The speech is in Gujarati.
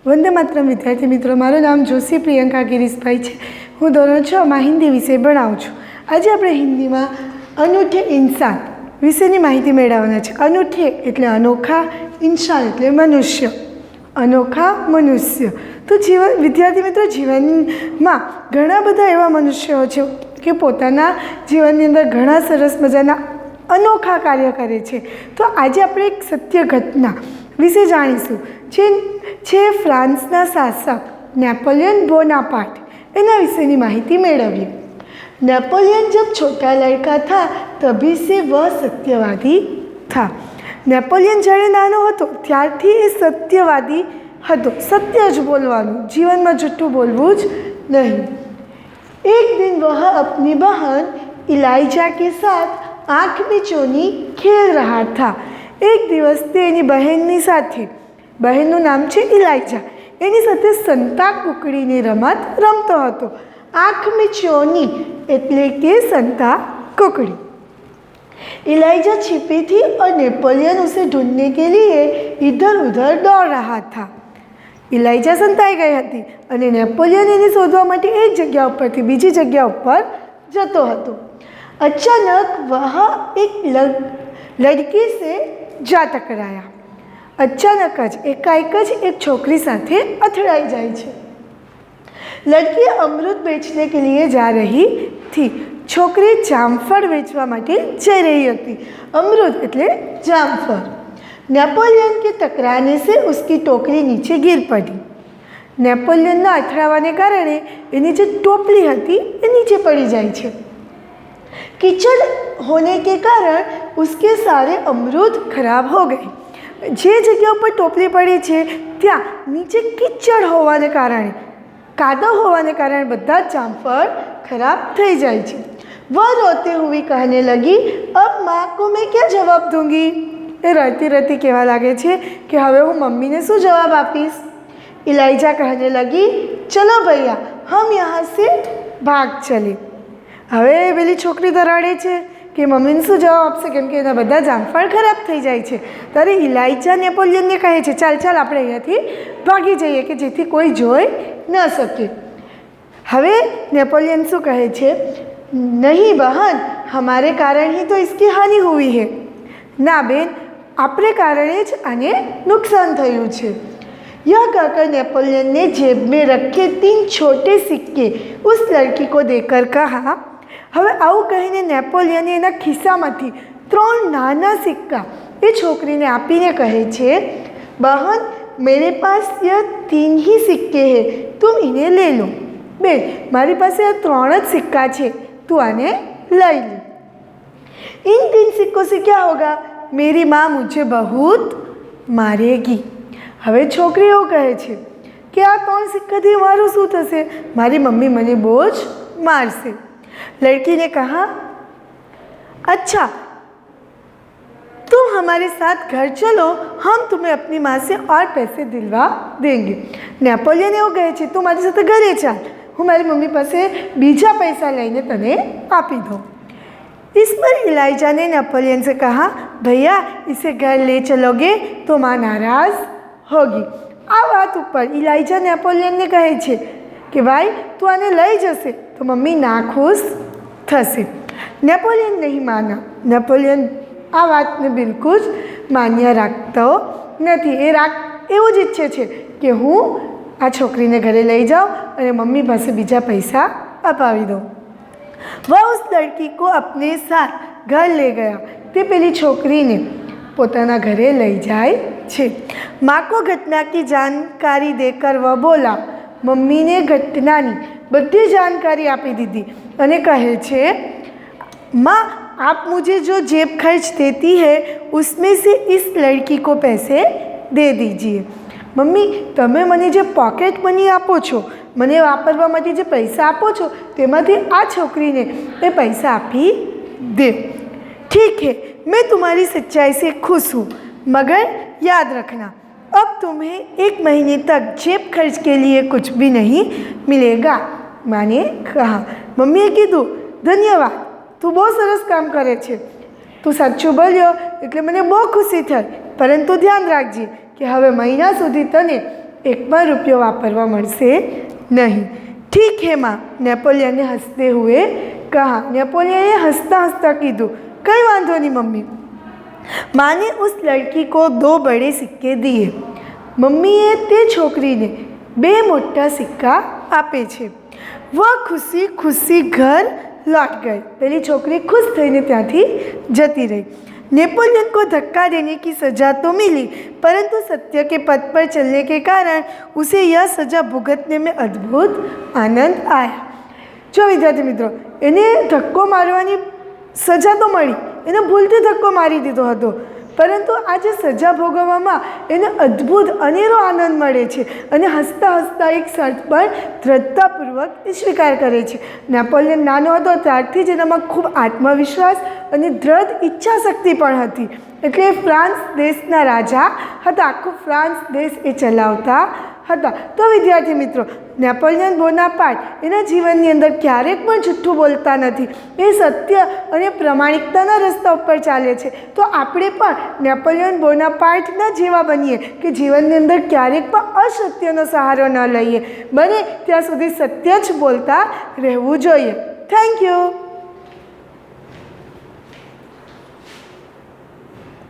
વંદે માતરમ વિદ્યાર્થી મિત્રો, મારું નામ જોશી પ્રિયંકા ગિરીશભાઈ છે. હું ધોરણ 6 માં હિન્દી વિષય ભણાવું છું. આજે આપણે હિન્દીમાં અનૂઠે ઇન્સાન વિશેની માહિતી મેળવવાના છે. અનૂઠે એટલે અનોખા, ઇન્સાન એટલે મનુષ્ય, અનોખા મનુષ્ય. તો વિદ્યાર્થી મિત્રો, જીવનમાં ઘણા બધા એવા મનુષ્યો છે કે પોતાના જીવનની અંદર ઘણા સરસ મજાના અનોખા કાર્ય કરે છે. તો આજે આપણે એક સત્ય ઘટના વિશે જાણીશું. જે ફ્રાન્સના શાસક नेपोलियन बोनापार्ट एना विषय माहिती मेळवीए. नेपोलियन जब छोटा लड़का था तभी से वह सत्यवादी था. नेपोलियन જ્યારે નાનો હતો ત્યારથી એ સત્યવાદી હતો. સત્ય જ બોલવાનું, જીવનમાં જૂઠું બોલવું જ નહીં. एक दिन वह अपनी बहन इलाइजा के साथ आँख में चोनी खेल रहा था. एक દિવસ તે એની બહેનની સાથે, બહેનનું નામ છે ઇલાઇજા, એની સાથે સંતા કુકડીની રમત રમતો હતો. आँख में चोनी એટલે કે संता कुकड़ी. इलाइजा छिपी थी और नेपोलियन उसे ढूंढने के लिए इधर उधर दौड़ रहा था. इलाइजा संताई गई હતી અને નેપોલિયન એને શોધવા માટે એક જગ્યા ઉપરથી બીજી જગ્યા ઉપર જતો હતો. अचानक वह एक लड़की से जा टकराया. अचानक ज एकाएक ज एक छोकरी साथे અથડાઈ જાય છે. लड़की अमरूद बेचने के लिए जा रही थी. छोकरी जामफળ વેચવા માટે જઈ રહી હતી. अमरूद એટલે जामफળ. नेपोलियन के टकराने से उसकी टोकरी नीचे गिर पड़ी. नेपोलियनના અથડાવાને કારણે એની જે ટોપલી હતી એ નીચે પડી જાય છે. कीचड़ होने के कारण उसके सारे अमरूद खराब हो गए. જે જગ્યા ઉપર ટોપલી પડી છે ત્યાં નીચે કીચડ હોવાને કારણે, કાદવ હોવાને કારણે બધા જામફળ ખરાબ થઈ જાય છે. वह रोते हुए कहने लगी, अब माँ को मैं क्या जवाब दूंगी. એ રડતી રડતી કહેવા લાગે છે કે હવે હું મમ્મીને શું જવાબ આપીશ. इलाइजा कहने लगी, चलो भैया हम यहाँ से भाग चले. હવે પેલી છોકરી તો રડે છે કે મમ્મીને શું જવાબ આપશે, કેમ કે એના બધા જામફળ ખરાબ થઈ જાય છે. ત્યારે ઇલાઇજા નેપોલિયનને કહે છે, ચાલ ચાલ આપણે અહીંયાથી ભાગી જઈએ કે જેથી કોઈ જોઈ ન શકે. હવે નેપોલિયન શું કહે છે, નહીં બહન, हमारे कारण ही तो इसकी हानि हुई है. ના બેન, આપણે કારણે જ આને નુકસાન થયું છે. यह कहकर नेपोलियन ने जेब में रखे 3 छोटे सिक्के उस लड़की को देकर कहा. હવે આવું કહીને નેપોલિયને એના ખિસ્સામાંથી 3 નાના સિક્કા એ છોકરીને આપીને કહે છે, બહન मेरे पास यह 3 ही सिक्के हैं, तुम इन्हें ले लो. બેન, મારી પાસે આ 3 જ સિક્કા છે, તું આને લઈ લે. इन 3 सिक्कों से क्या होगा, मेरी माँ मुझे बहुत मारेगी. હવે છોકરી એવું કહે છે કે આ 3 સિક્કાથી મારું શું થશે, મારી મમ્મી મને બહુ જ મારશે. लड़की ने कहा, अच्छा तुम हमारे साथ घर चलो, हम तुम्हें अपनी माँ से और पैसे दिलवा देंगे. नेपोलियन એવું કહે છે, તું મારી સાથે ઘરે ચાલ, હું મારી મમ્મી પાસે બીજા પૈસા લઈને તને આપી દઉં. इस पर इलाइजा ने नेपोलियन से कहा, भैया इसे घर ले चलोगे तो माँ नाराज़ होगी. આ વાત ઉપર ઇલાઇજા નેપોલિયનને કહે છે કે ભાઈ તું આને લઈ જશે તો મમ્મી નાખુશ થશે. નેપોલિયન નહીં માના. નેપોલિયન આ વાતને બિલકુલ માન્ય રાખતો નથી. એ એવું જ ઈચ્છે છે કે હું આ છોકરીને ઘરે લઈ જાઉં અને મમ્મી પાસે બીજા પૈસા અપાવી દઉં. वह उस लड़की को अपने साथ घर ले गया. તે પેલી છોકરીને પોતાના ઘરે લઈ જાય છે. माँ को घटना की जानकारी देकर वह बोला. મમ્મીને ઘટનાની બધી जानकारी આપી દીધી અને કહે છે, माँ आप मुझे जो जेब खर्च देती है उसमें से इस लड़की को पैसे दे दीजिए. મમ્મી તમે મને જે પોકેટ મની આપો છો, મને વાપરવા માટે જે પૈસા આપો છો તેમાંથી આ છોકરીને એ પૈસા આપી દે. ठीक है, मैं तुम्हारी सच्चाई से खुश हूँ, मगर याद रखना अब तुम्हें 1 महीने तक जेब खर्च के लिए कुछ भी नहीं मिलेगा. माने कहा. मम्मीએ કીધું, ધન્યવાદ, તું બહુ સરસ કામ કરે છે, તું સાચું બોલ્યો એટલે મને બહુ ખુશી થઈ, પરંતુ ધ્યાન રાખજે કે હવે મહિના સુધી તને एक પણ રૂપિયો વાપરવા મળશે નહીં. ठीक है माँ, नेपोलियन ने हंसते हुए कहा. नेपोलियन ने हंसता हंसता कीधु, कई वांधो नहीं मम्मी. माँ ने उस लड़की को 2 बड़े सिक्के दिए. मम्मीए ते छोकरीने 2 मोटा सिक्का आपे छे. वह खुशी खुशी घर लौट गई. पहली छोकरी खुश थईने ત્યાંથી જતી રહી. नेपोलियन को धक्का देने की सज़ा तो मिली, परंतु सत्य के पथ पर चलने के कारण उसे यह सज़ा भुगतने में अद्भुत आनंद आया. जो विद्यार्थी मित्रों, એને ધક્કો મારવાની સજા તો મળી, એને ભૂલથી ધક્કો મારી દીધો હતો, પરંતુ આ જે સજા ભોગવવામાં એને અદ્ભુત અનેરો આનંદ મળે છે અને હસતા હસતા એક શરત પણ દ્રઢતાપૂર્વક સ્વીકાર કરે છે. નેપોલિયન નાનો હતો ત્યારથી જ એનામાં ખૂબ આત્મવિશ્વાસ અને દ્રઢ ઈચ્છાશક્તિ પણ હતી. એટલે ફ્રાન્સ દેશના રાજા હતા, આખો ફ્રાન્સ દેશ એ ચલાવતા હતા. તો વિદ્યાર્થી મિત્રો, નેપોલિયન બોનાપાર્ટ એના જીવનની અંદર ક્યારેક પણ જૂઠું બોલતા નથી. એ સત્ય અને પ્રમાણિકતાના રસ્તા ઉપર ચાલે છે. તો આપણે પણ નેપોલિયન બોનાપાર્ટના જેવા બનીએ કે જીવનની અંદર ક્યારેક પણ અસત્યનો સહારો ન લઈએ. બને ત્યાં સુધી સત્ય જ બોલતા રહેવું જોઈએ. Thank you.